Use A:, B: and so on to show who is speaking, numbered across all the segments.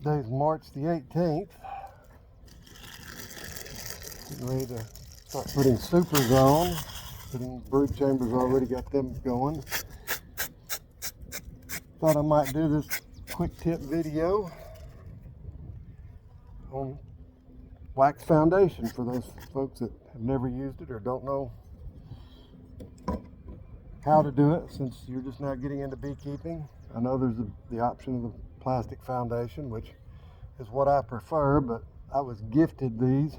A: Today's March the 18th. Getting ready to start putting supers on. Putting brood chambers, already got them going. Thought I might do this quick tip video on wax foundation for those folks that have never used it or don't know how to do it, since you're just now getting into beekeeping. I know there's the option of the plastic foundation, which is what I prefer, but I was gifted these.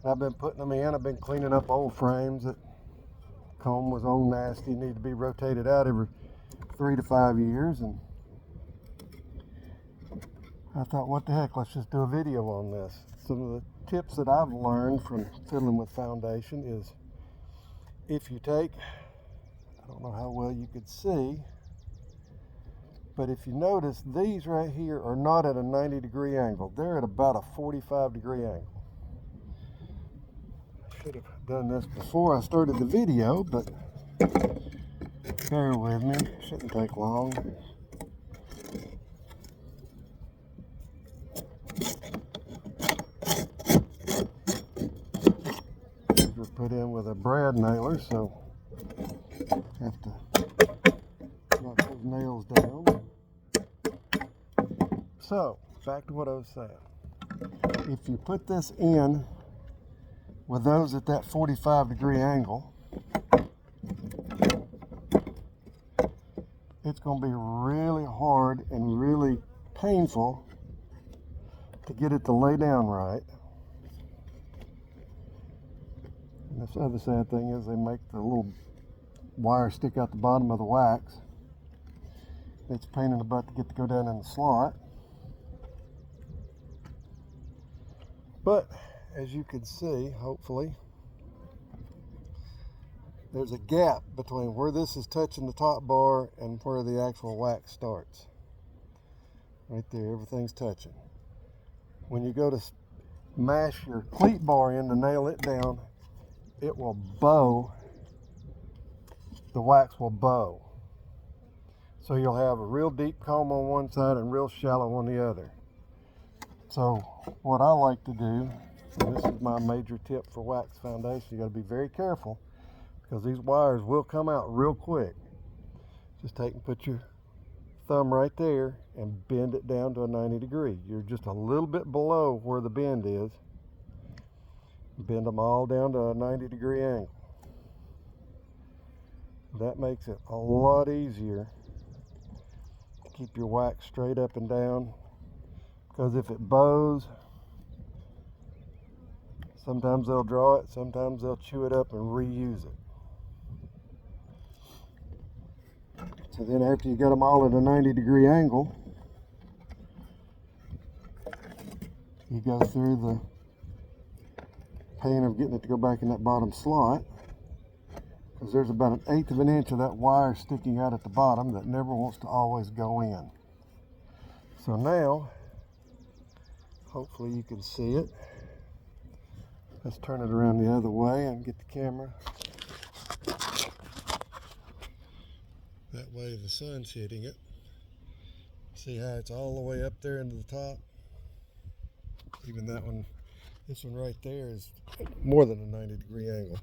A: I've been putting them in. I've been cleaning up old frames that comb was old nasty, need to be rotated out every 3 to 5 years, and I thought, what the heck, let's just do a video on this. Some of the tips that I've learned from fiddling with foundation is, if you take, I don't know how well you could see, but if you notice, these right here are not at a 90-degree angle. They're at about a 45-degree angle. I should have done this before I started the video, but bear with me, shouldn't take long. These were put in with a brad nailer, so have to knock those nails down. So, back to what I was saying. If you put this in with those at that 45-degree angle, it's going to be really hard and really painful to get it to lay down right. And this other sad thing is they make the little wire stick out the bottom of the wax. It's a pain in the butt to get to go down in the slot. But as you can see, hopefully, there's a gap between where this is touching the top bar and where the actual wax starts. Right there, everything's touching. When you go to mash your cleat bar in to nail it down, it will bow. The wax will bow. So you'll have a real deep comb on one side and real shallow on the other. So what I like to do, and this is my major tip for wax foundation, you got to be very careful because these wires will come out real quick. Just take and put your thumb right there and bend it down to a 90-degree. You're just a little bit below where the bend is. Bend them all down to a 90-degree angle. That makes it a lot easier to keep your wax straight up and down, because if it bows, sometimes they'll draw it, sometimes they'll chew it up and reuse it. So then after you got them all at a 90-degree angle, you go through the pain of getting it to go back in that bottom slot, because there's about 1/8 of an inch of that wire sticking out at the bottom that never wants to always go in. So now, hopefully you can see it. Let's turn it around the other way and get the camera. That way the sun's hitting it. See how it's all the way up there into the top? Even that one, this one right there is more than a 90-degree angle.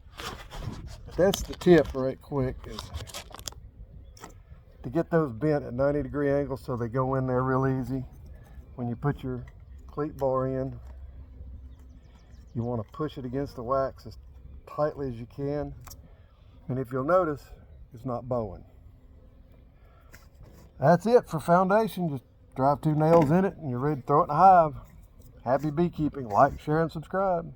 A: But that's the tip right quick, is to get those bent at 90-degree angles so they go in there real easy. When you put your cleat bar in, you want to push it against the wax as tightly as you can. And if you'll notice, it's not bowing. That's it for foundation. Just drive 2 nails in it and you're ready to throw it in a hive. Happy beekeeping. Like, share, and subscribe.